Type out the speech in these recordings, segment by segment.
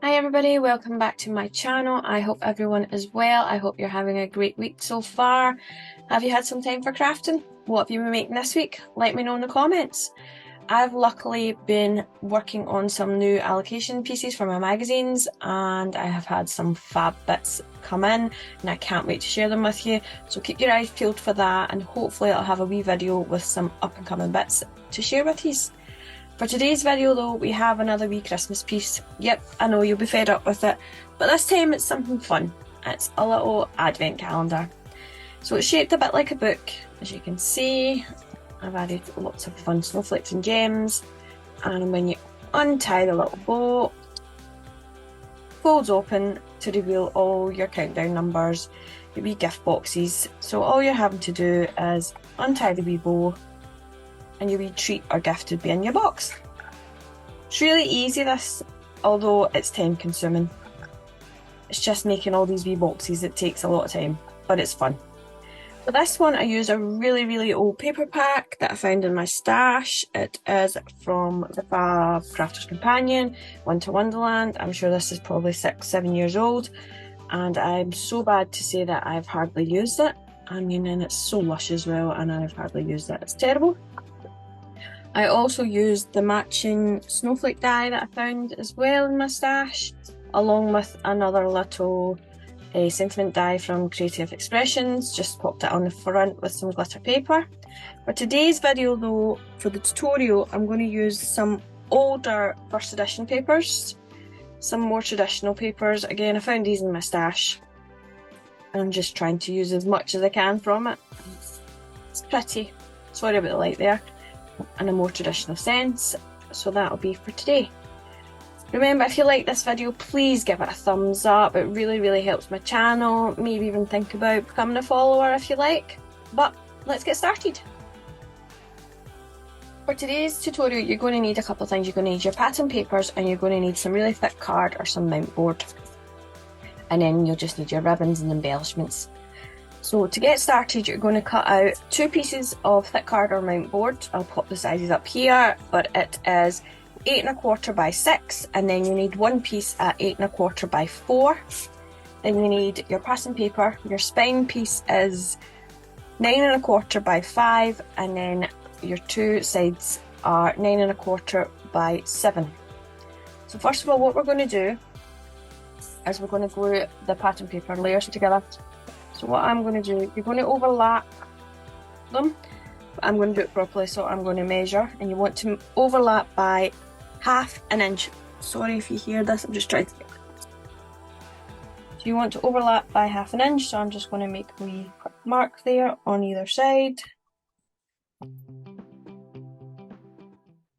Hi everybody, welcome back to my channel. I hope everyone is well. I hope you're having a great week so far. Have you had some time for crafting? What have you been making this week? Let me know in the comments. I've luckily been working on some new allocation pieces for my magazines and I have had some fab bits come in and I can't wait to share them with you. So keep your eyes peeled for that and hopefully I'll have a wee video with some up and coming bits to share with you. For today's video though, we have another wee Christmas piece. Yep, I know you'll be fed up with it, but this time it's something fun. It's a little advent calendar. So it's shaped a bit like a book. As you can see, I've added lots of fun snowflakes and gems. And when you untie the little bow, folds open to reveal all your countdown numbers, your wee gift boxes. So all you're having to do is untie the wee bow and your wee treat or gift would be in your box. It's really easy this, although it's time consuming. It's just making all these wee boxes, it takes a lot of time, but it's fun. For this one I use a really old paper pack that I found in my stash. It is from the Fab Crafter's Companion, Winter Wonderland. I'm sure this is probably 6-7 years old and I'm so bad to say that I've hardly used it. I mean, and it's so lush as well and I've hardly used it, it's terrible. I also used the matching snowflake die that I found as well in my stash, along with another little sentiment die from Creative Expressions. Just popped it on the front with some glitter paper. For today's video though, for the tutorial, I'm going to use some older first edition papers, some more traditional papers. Again, I found these in my stash. And I'm just trying to use as much as I can from it. It's pretty. Sorry about the light there. In a more traditional sense, so that'll be for today. Remember, if you like this video, please give it a thumbs up. It really helps my channel. Maybe even think about becoming a follower if you like. But let's get started. For today's tutorial, you're going to need a couple of things. You're going to need your pattern papers and you're going to need some really thick card or some mount board. And then you'll just need your ribbons and embellishments. So to get started, you're going to cut out 2 pieces of thick card or mount board. I'll pop the sizes up here, but it is 8 1/4 by 6, and then you need 1 piece at 8 1/4 by 4. Then you need your pattern paper. Your spine piece is 9 1/4 by 5, and then your 2 sides are 9 1/4 by 7. So first of all, what we're going to do is we're going to glue the pattern paper layers together. So what I'm going to do, you're going to overlap them, but I'm going to do it properly, so I'm going to measure, and you want to overlap by 1/2 inch. Sorry if you hear this, I'm just trying to... So you want to overlap by 1/2 inch, so I'm just going to make a wee mark there on either side.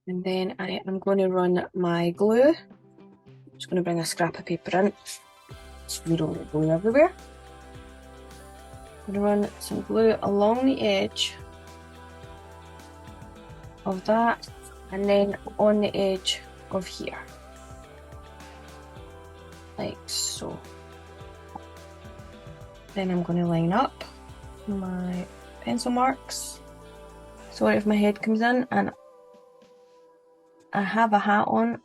And then I am going to run my glue. I'm just going to bring a scrap of paper in, so we don't get glue everywhere. I'm going to run some glue along the edge of that and then on the edge of here, like so. Then I'm going to line up my pencil marks. Sorry if my head comes in, and I have a hat on.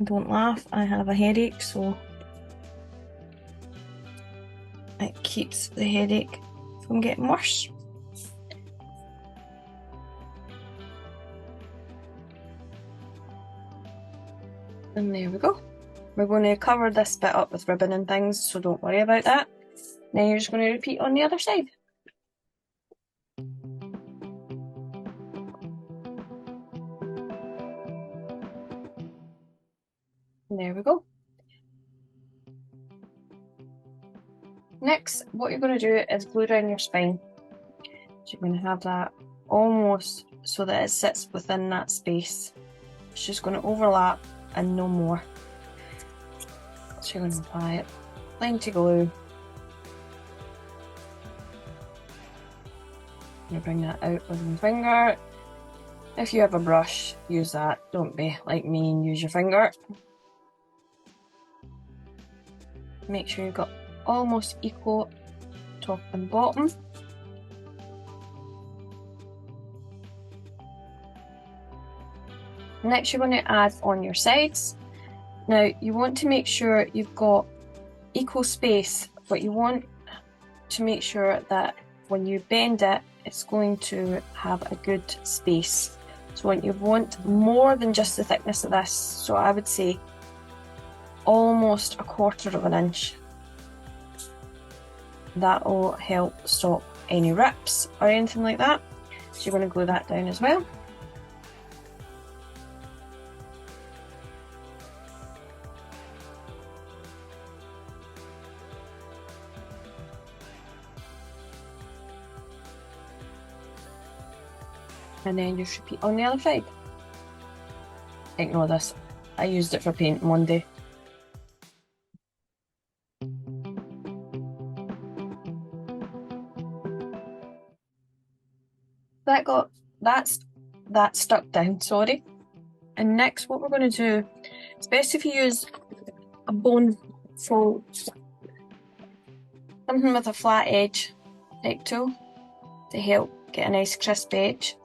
Don't laugh, I have a headache, so it keeps the headache from getting worse. And there we go. We're going to cover this bit up with ribbon and things, so don't worry about that. Now you're just going to repeat on the other side. And there we go. Next, what you're going to do is glue down your spine. So you're going to have that almost so that it sits within that space. It's just going to overlap and no more. So you're going to apply it, plenty glue. I'm going to bring that out with my finger. If you have a brush, use that. Don't be like me and use your finger. Make sure you've got almost equal top and bottom. Next, you're going to add on your sides. Now you want to make sure you've got equal space, but you want to make sure that when you bend it, it's going to have a good space. So you want more than just the thickness of this. So I would say almost 1/4 of an inch. That will help stop any rips or anything like that. So you're going to glue that down as well. And then just repeat on the other side. Ignore this, I used it for painting one day. That's stuck down, sorry. And next what we're going to do, it's best if you use a bone fold, something with a flat edge like tool to help get a nice crisp edge.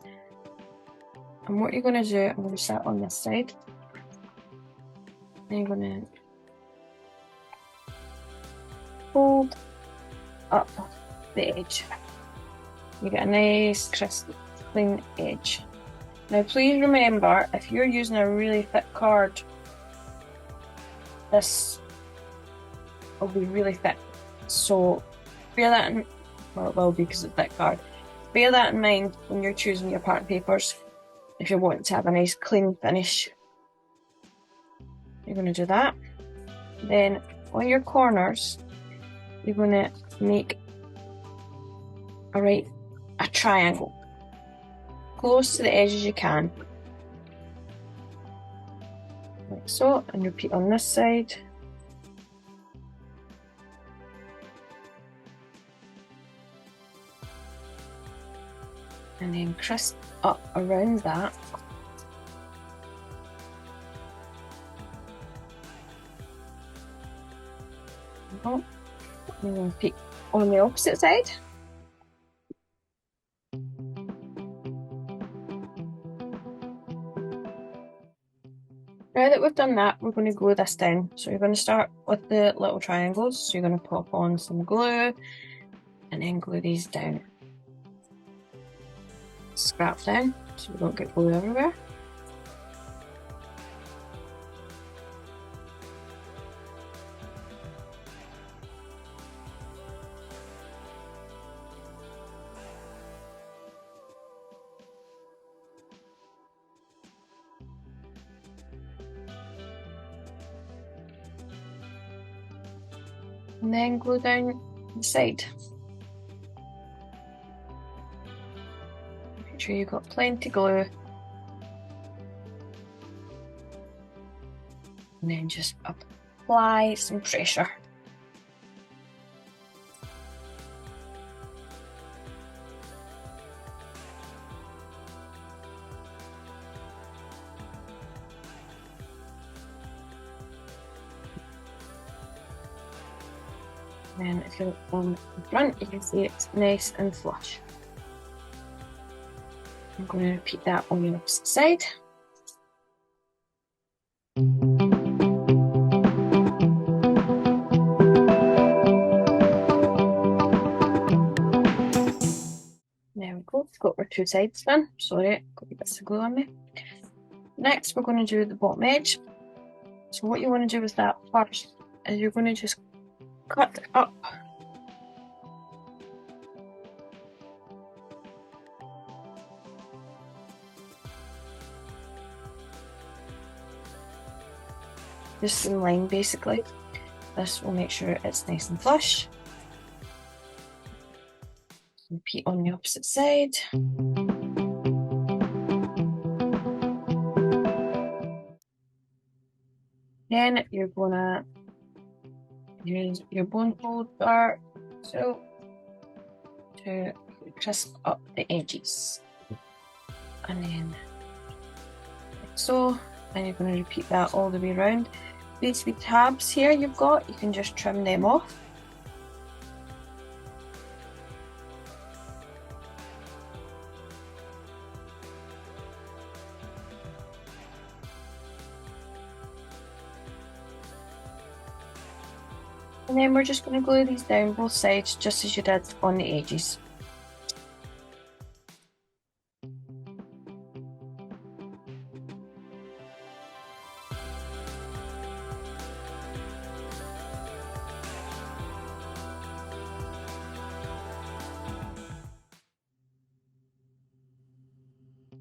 And what you're going to do, I'm going to start on this side. Then you're going to fold up the edge. You get a nice crisp clean edge. Now please remember, if you're using a really thick card, this will be really thick. So bear that in, well it will be because it's a thick card. Bear that in mind when you're choosing your pattern papers. If you're wanting to have a nice clean finish, you're going to do that. Then on your corners, you're going to make a triangle close to the edge as you can, like so, and repeat on this side. And then crisp up around that. And then repeat on the opposite side. Now that we've done that, we're going to glue this down. So you're going to start with the little triangles. So you're going to pop on some glue and then glue these down. Scrap down so we don't get glue everywhere. And then glue down the side. Make sure you've got plenty of glue. And then just apply some pressure. And if you look on the front, you can see it's nice and flush. I'm going to repeat that on the opposite side. There we go, we've got our two sides done. Sorry, got a bit of glue on me. Next, we're going to do the bottom edge. So what you want to do with that first is you're going to just cut up. Just in line basically. This will make sure it's nice and flush. Repeat on the opposite side. Then you're gonna use your bone folder so to crisp up the edges. And then like so. And you're going to repeat that all the way around. These wee tabs here you've got, you can just trim them off. And then we're just going to glue these down both sides just as you did on the edges.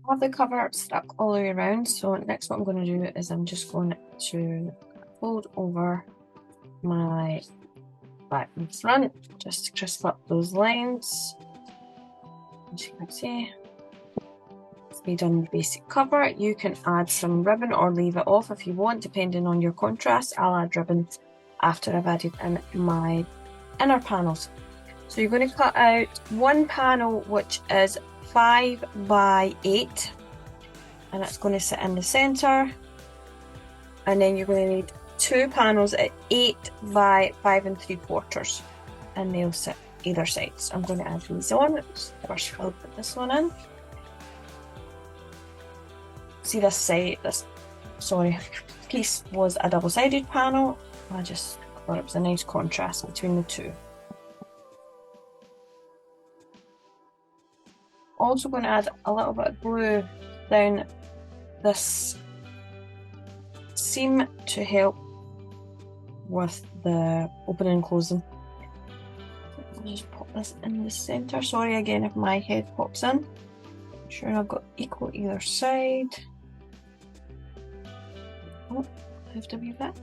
I have the cover stuck all the way around, so next what I'm going to do is I'm just going to fold over my back and front just to crisp up those lines. As you can see, be done the basic cover. You can add some ribbon or leave it off if you want, depending on your contrast. I'll add ribbon after I've added in my inner panels. So you're going to cut out one panel which is 5 by 8, and it's going to sit in the center, and then you're going to need 2 panels at 8 by 5 3/4, and they'll sit either side. So I'm going to add these on. First I'll put this one in. See this side, this piece was a double-sided panel. I just thought it was a nice contrast between the two. Also going to add a little bit of glue down this seam to help with the opening and closing. I'll just pop this in the center. Sorry again if my head pops in. Make sure I've got equal either side. Oh, I have to be back.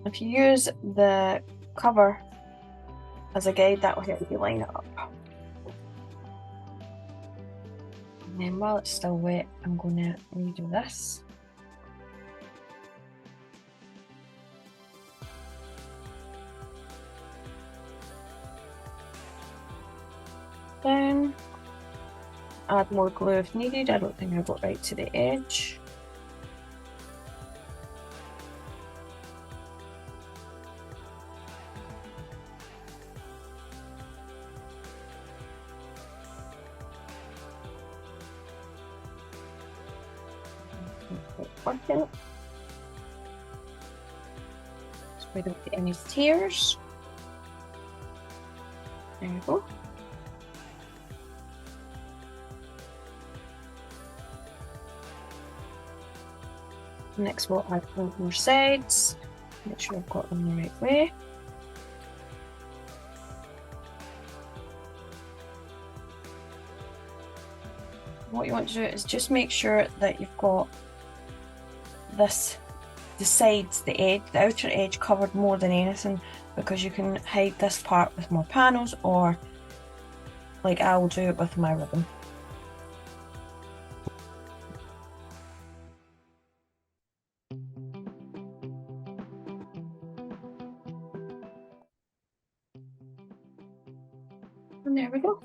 If you use the cover as a guide, that will help you line it up. And then while it's still wet, I'm going to redo this. Down. Add more glue if needed. I don't think I got right to the edge. Working. So we don't get any tears. There we go. Next we'll add both more sides. Make sure I've got them the right way. What you want to do is just make sure that you've got this, the sides, the edge, the outer edge covered more than anything, because you can hide this part with more panels, or like I will do it with my ribbon. And there we go.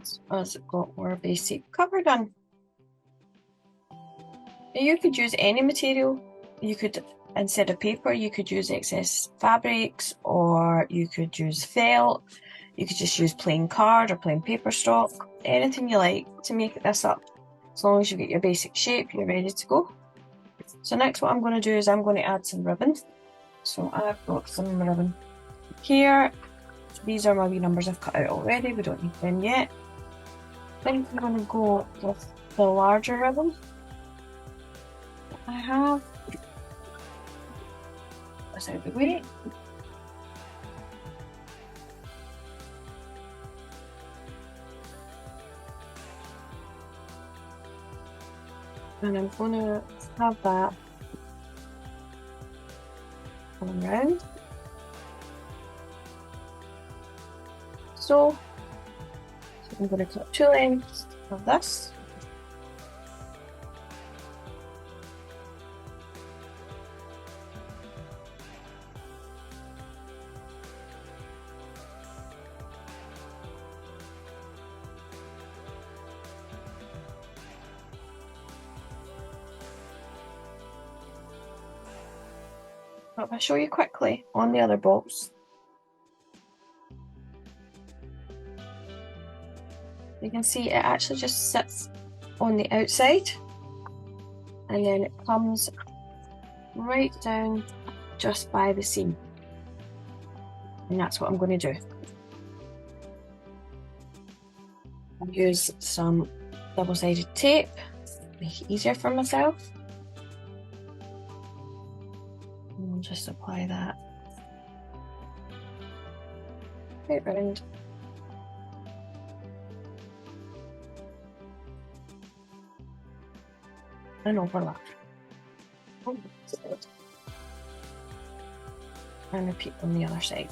So as it got our basic cover done. You could use any material. You could, instead of paper, you could use excess fabrics, or you could use felt. You could just use plain card or plain paper stock. Anything you like to make this up. As long as you get your basic shape, you're ready to go. So next what I'm going to do is I'm going to add some ribbon. So I've got some ribbon here. These are my wee numbers I've cut out already. We don't need them yet. I think I'm going to go with the larger ribbon I have. That's out of the way. And I'm going to have that going around. So I'm going to cut 2 lengths of this. But I'll show you quickly on the other box. You can see it actually just sits on the outside. and then it comes right down just by the seam. And that's what I'm going to do. I'll use some double-sided tape, make it easier for myself. And I'll just apply that right round. And overlap. And repeat on the other side.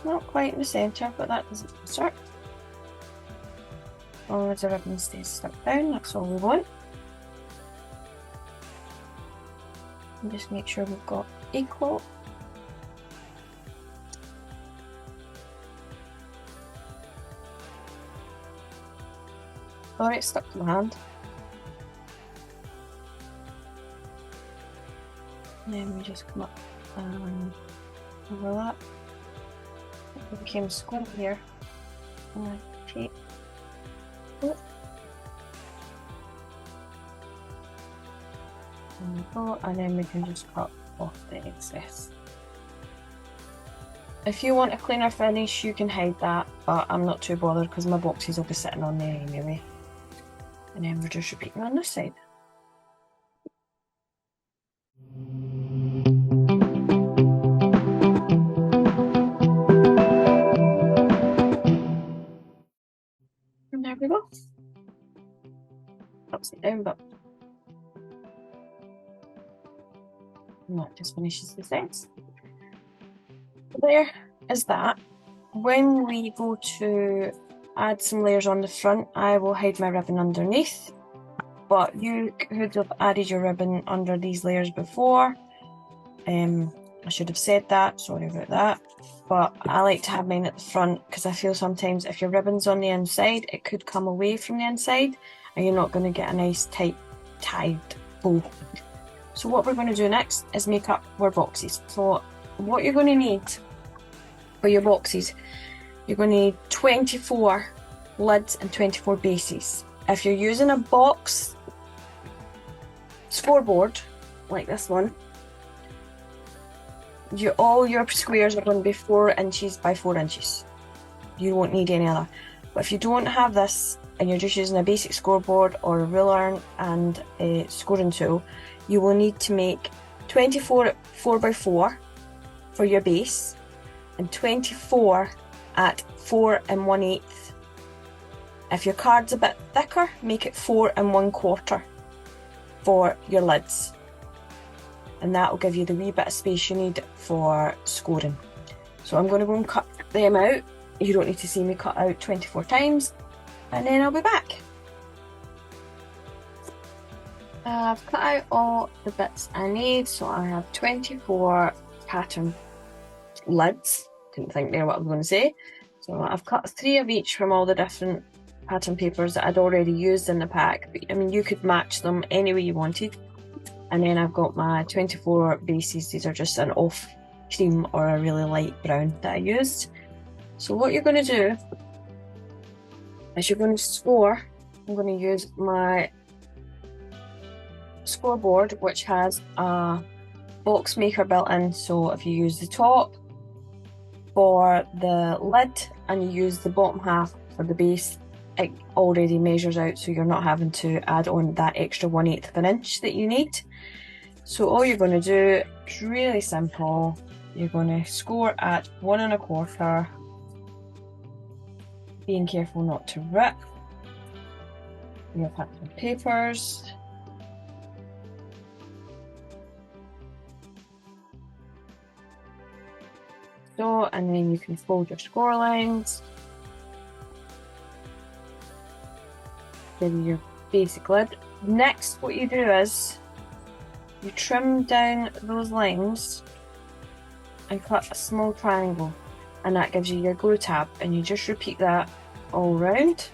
Not quite in the centre, but that doesn't matter. As long as the ribbon stays stuck down, that's all we want. And just make sure we've got equal. Sorry, it's stuck to my hand. And then we just come up and overlap. It became square here. And tape. And then we can just cut off the excess. If you want a cleaner finish, you can hide that, but I'm not too bothered because my boxes will be sitting on there anyway. And then we're just repeating on this side. And there we go. Upside down, but and that just finishes the sets. There is that. When we go to add some layers on the front, I will hide my ribbon underneath, but you could have added your ribbon under these layers before. I should have said that, sorry about that, but I like to have mine at the front because I feel sometimes if your ribbon's on the inside, it could come away from the inside and you're not going to get a nice tight tied bow. So what we're going to do next is make up our boxes. So what you're going to need for your boxes, you're going to need 24 lids and 24 bases. If you're using a box scoreboard like this one, all your squares are going to be 4 inches by 4 inches. You won't need any other. But if you don't have this and you're just using a basic scoreboard or a ruler and a scoring tool, you will need to make 24 4x4 for your base and 24 at 4 1/8. If your card's a bit thicker, make it 4 1/4 for your lids. And that will give you the wee bit of space you need for scoring. So I'm going to go and cut them out. You don't need to see me cut out 24 times, and then I'll be back. I've cut out all the bits I need, so I have 24 pattern lids. Couldn't think there what I was going to say. So I've cut 3 of each from all the different pattern papers that I'd already used in the pack. But, I mean, you could match them any way you wanted. And then I've got my 24 bases. These are just an off cream or a really light brown that I used. So what you're going to do is you're going to score. I'm going to use my scoreboard, which has a box maker built in. So if you use the top for the lid and you use the bottom half for the base, it already measures out, so you're not having to add on that extra 1/8 of an inch that you need. So all you're going to do is really simple. You're going to score at 1 1/4, being careful not to rip your pattern papers. So, and then you can fold your score lines. Then your basic lid. Next, what you do is you trim down those lines and cut a small triangle, and that gives you your glue tab, and you just repeat that all round.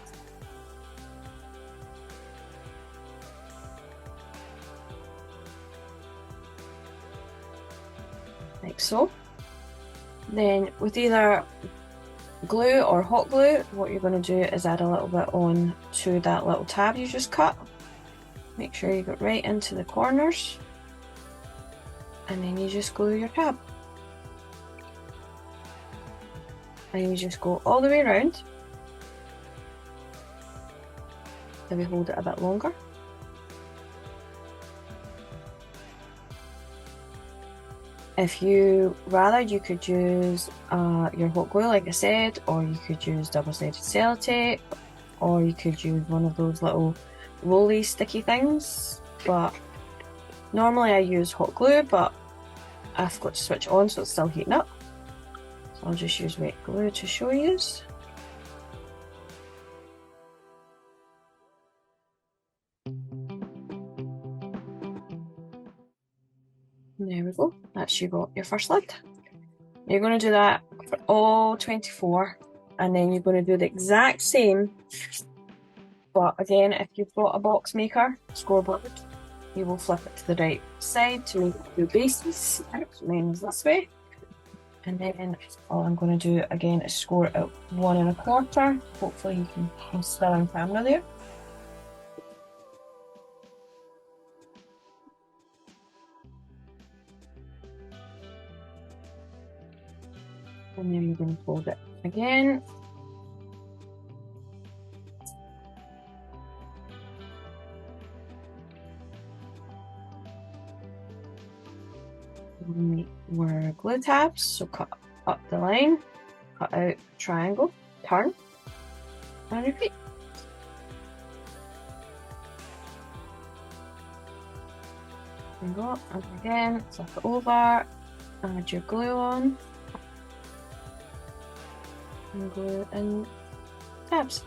like so. Then with either glue or hot glue, what you're going to do is add a little bit on to that little tab you just cut. Make sure you get right into the corners, and then you just glue your tab. And you just go all the way around. Then we hold it a bit longer. If you rather, you could use your hot glue, like I said, or you could use double-sided sellotape, or you could use one of those little rolly sticky things. But normally I use hot glue, but I've got to switch on so it's still heating up. So I'll just use wet glue to show you. There we go, that's you got your first lid. You're going to do that for all 24, and then you're going to do the exact same, but again, if you've got a box maker scoreboard, you will flip it to the right side to make two bases. Mine's this way, and then all I'm going to do again is score it at 1 1/4. Hopefully you can still on camera there. And then you're going to fold it again. We're glue tabs, so cut up the line, cut out triangle, turn, and repeat. And go, and again, flip it over, add your glue on, and glue in tabs.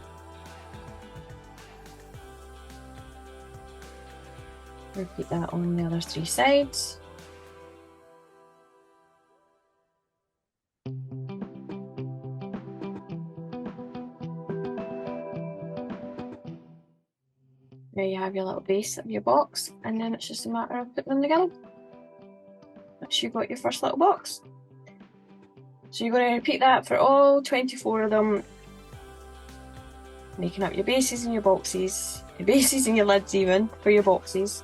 Repeat that on the other 3 sides. There you have your little base of your box, and then it's just a matter of putting them together. That's you got your first little box. So you're going to repeat that for all 24 of them, making up your bases and your boxes, your bases and your lids even for your boxes.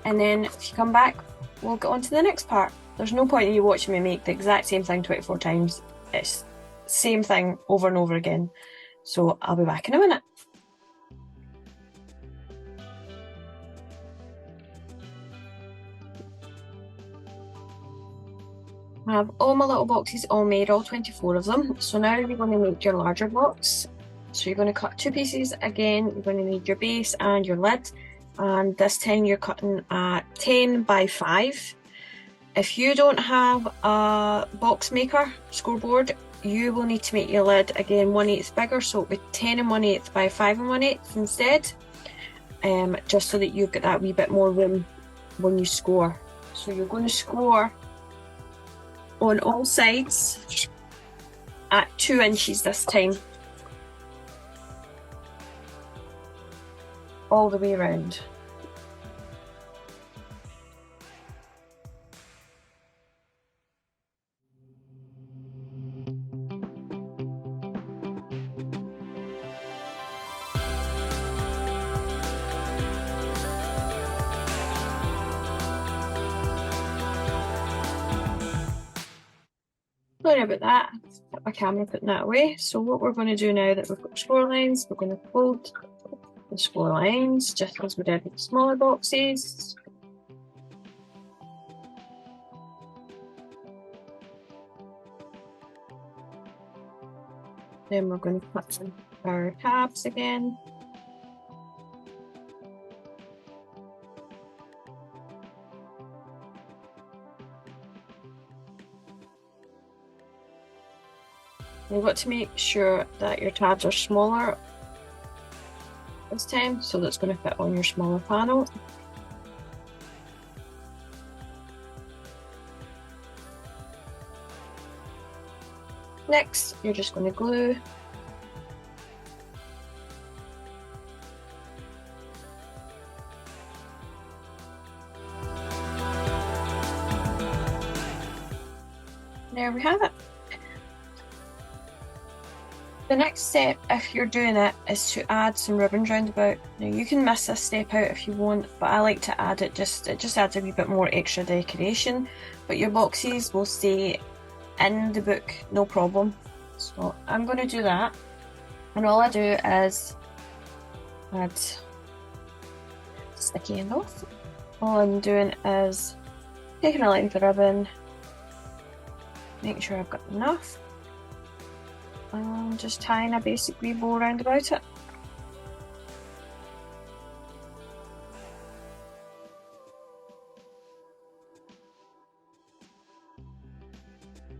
And then if you come back, we'll get on to the next part. There's no point in you watching me make the exact same thing 24 times. It's the same thing over and over again. So I'll be back in a minute. I have all my little boxes all made, all 24 of them. So now you're going to make your larger box. So you're going to cut 2 pieces again. You're going to need your base and your lid. And this time you're cutting at 10 by 5. If you don't have a box maker scoreboard, you will need to make your lid again 1/8 bigger. So it'll be 10 1/8 by 5 1/8 instead. Just so that you've got that wee bit more room when you score. So you're going to score on all sides at 2 inches this time, all the way around. Sorry about that, put my camera putting that away. So what we're going to do now that we've got score lines, we're going to fold the score lines just as we did with the smaller boxes. Then we're going to cut our tabs again. You've got to make sure that your tabs are smaller this time, so that's going to fit on your smaller panel. Next, you're just going to glue There we have it. The next step, if you're doing it, is to add some ribbons round about. Now you can miss this step out if you want, but I like to add it, it just adds a wee bit more extra decoration. But your boxes will stay in the book, no problem. So I'm going to do that. And all I do is add sticky end off. All I'm doing is taking a length of ribbon, making sure I've got enough, and just tying a basic wee bow round about it.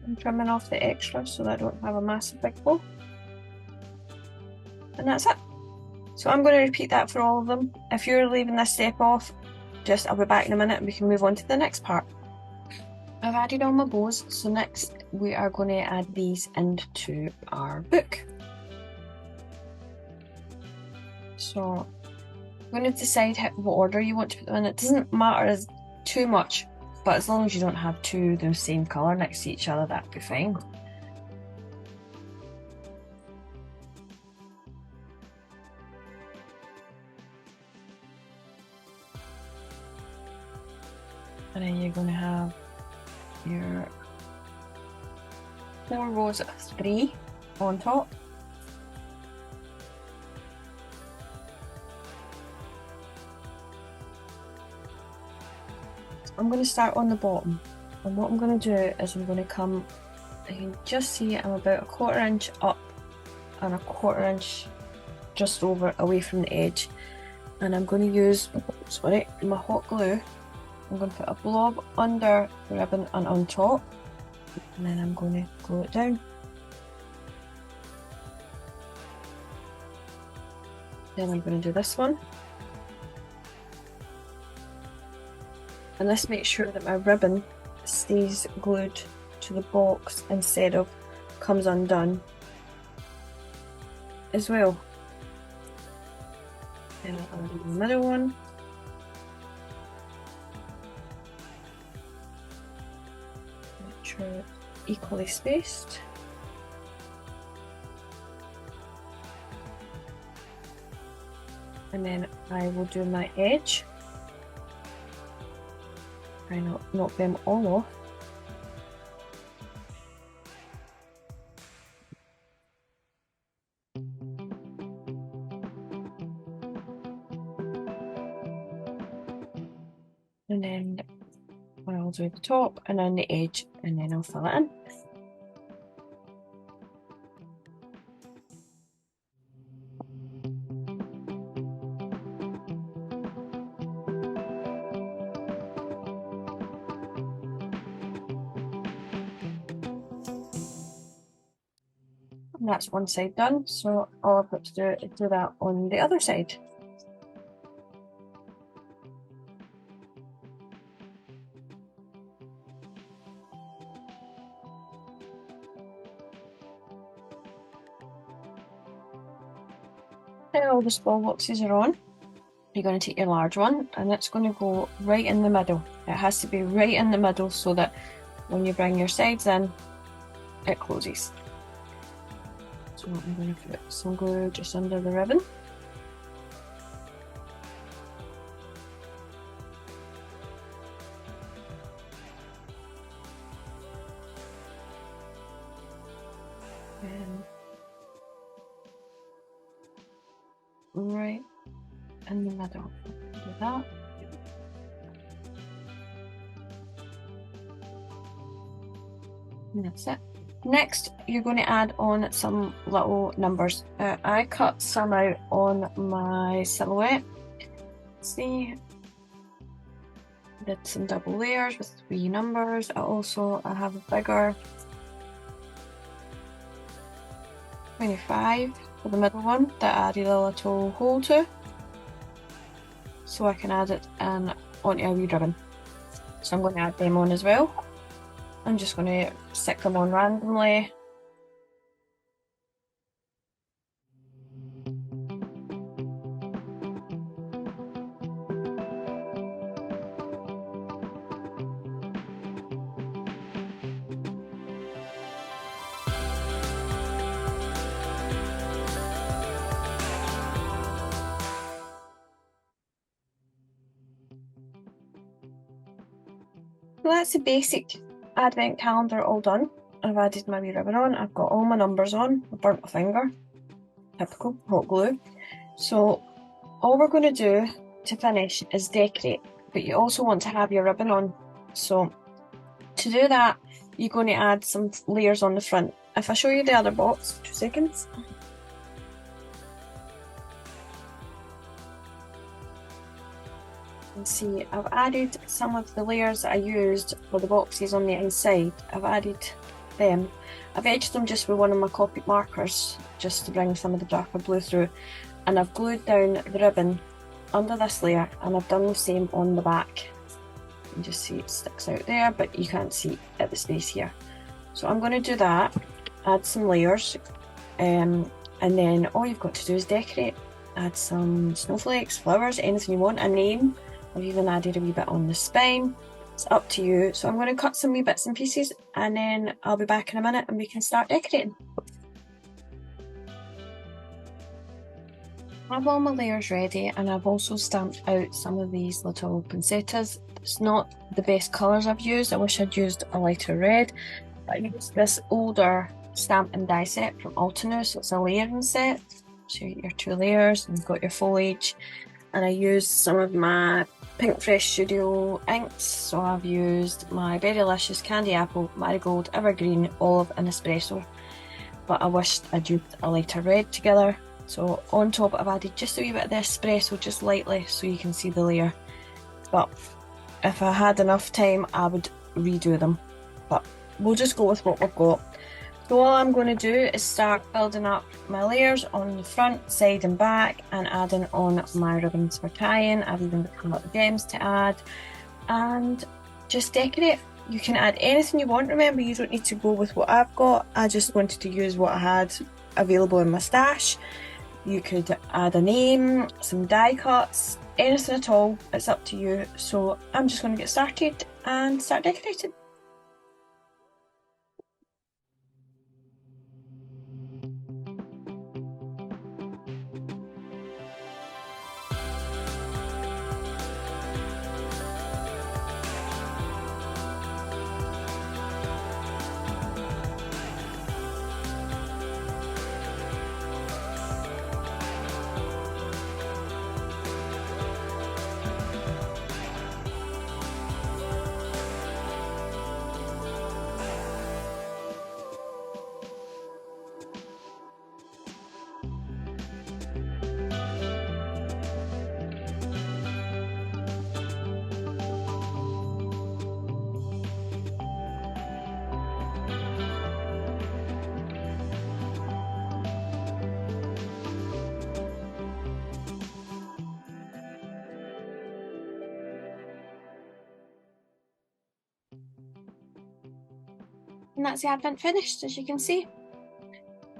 I'm trimming off the extra so that I don't have a massive big bow. And that's it. So I'm going to repeat that for all of them. If you're leaving this step off, I'll be back in a minute and we can move on to the next part. I've added all my bows, so next we are going to add these into our book. So I'm going to decide what order you want to put them in. It doesn't matter too much, but as long as you don't have two of the same colour next to each other, that'd be fine. And then you're going to have your 4 rows of 3 on top. So I'm going to start on the bottom, and what I'm going to do is I'm going to come, you can just see I'm about 1/4 inch up and 1/4 inch just over away from the edge, and I'm going to use my hot glue. I'm going to put a blob under the ribbon and on top, and then I'm going to glue it down. Then I'm going to do this one. And this makes sure that my ribbon stays glued to the box instead of comes undone as well. Then I'll do the middle one. Equally spaced. And then I will do my edge. Try not knock them all off. And then I'll do the top and then the edge, and then I'll fill it in. And that's one side done, so all I've got to do is do that on the other side. Now all the small boxes are on. You're going to take your large one, and it's going to go right in the middle. It has to be right in the middle so that when you bring your sides in, it closes. So I'm going to put some glue just under the ribbon. And right in the middle. Do that. And that's it. Next, you're going to add on some little numbers. I cut some out on my silhouette. See, did some double layers with 3 numbers. I have a bigger 25 for the middle one that I added a little hole to, so I can add it in onto a wee ribbon. So I'm going to add them on as well. I'm just going to stick them on randomly. So that's the basic advent calendar all done. I've added my wee ribbon on, I've got all my numbers on, I burnt my finger, typical, hot glue. So all we're going to do to finish is decorate, but you also want to have your ribbon on. So to do that, you're going to add some layers on the front. If I show you the other box, 2 seconds. You can see I've added some of the layers that I used for the boxes on the inside. I've added them. I've edged them just with one of my Copic markers just to bring some of the darker blue through, and I've glued down the ribbon under this layer, and I've done the same on the back. You can just see it sticks out there, but you can't see it at the space here. So I'm going to do that, add some layers, and then all you've got to do is decorate. Add some snowflakes, flowers, anything you want, a name. I've even added a wee bit on the spine. It's up to you. So I'm going to cut some wee bits and pieces, and then I'll be back in a minute and we can start decorating. I have all my layers ready, and I've also stamped out some of these little poinsettias. It's not the best colours I've used. I wish I'd used a lighter red. But I used this older stamp and die set from Altenew, so it's a layering set. So you get your 2 layers and you've got your foliage. And I used some of my Pink Fresh Studio inks. So I've used my Berrylicious, Candy Apple, Marigold, Evergreen, Olive and Espresso. But I wished I'd used a lighter red together. So on top I've added just a wee bit of the espresso, just lightly, so you can see the layer. But if I had enough time I would redo them. But we'll just go with what we've got. So all I'm going to do is start building up my layers on the front, side and back, and adding on my ribbons for tying. I've even got a lot of gems to add, and just decorate. You can add anything you want. Remember, you don't need to go with what I've got. I just wanted to use what I had available in my stash. You could add a name, some die cuts, anything at all. It's up to you. So I'm just going to get started and start decorating. And that's the advent finished, as you can see.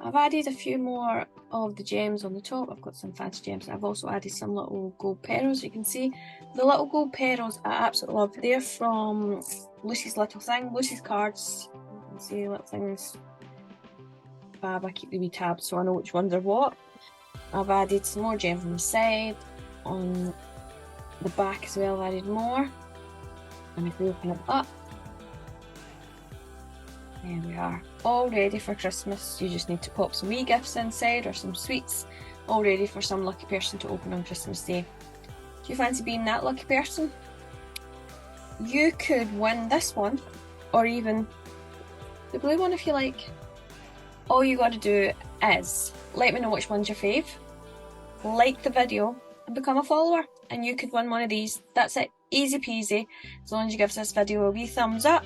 I've added a few more of the gems on the top. I've got some fancy gems. I've also added some little gold petals. You can see the little gold petals I absolutely love. They're from Lucy's Little Thing, Lucy's Cards. You can see little things. Fab, I keep the wee tabs so I know which ones are what. I've added some more gems on the side. On the back as well, I've added more. And if we open it up, there we are, all ready for Christmas. You just need to pop some wee gifts inside or some sweets, all ready for some lucky person to open on Christmas Day. Do you fancy being that lucky person? You could win this one, or even the blue one if you like. All you got to do is let me know which one's your fave, like the video and become a follower, and you could win one of these. That's it, easy peasy, as long as you give this video a wee thumbs up.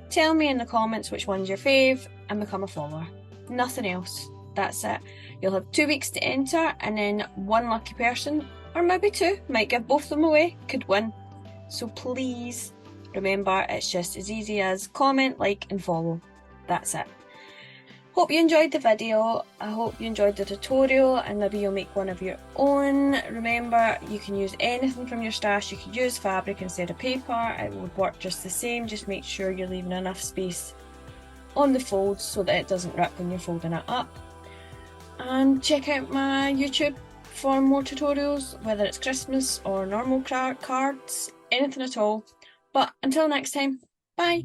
Tell me in the comments which one's your fave and become a follower. Nothing else. That's it. You'll have 2 weeks to enter, and then one lucky person, or maybe 2, might give both of them away, could win. So please remember, it's just as easy as comment, like and follow. That's it. Hope you enjoyed the video. I hope you enjoyed the tutorial, and maybe you'll make one of your own. Remember, you can use anything from your stash. You could use fabric instead of paper. It would work just the same. Just make sure you're leaving enough space on the folds so that it doesn't rip when you're folding it up. And check out my YouTube for more tutorials, whether it's Christmas or normal cards, anything at all. But until next time, Bye.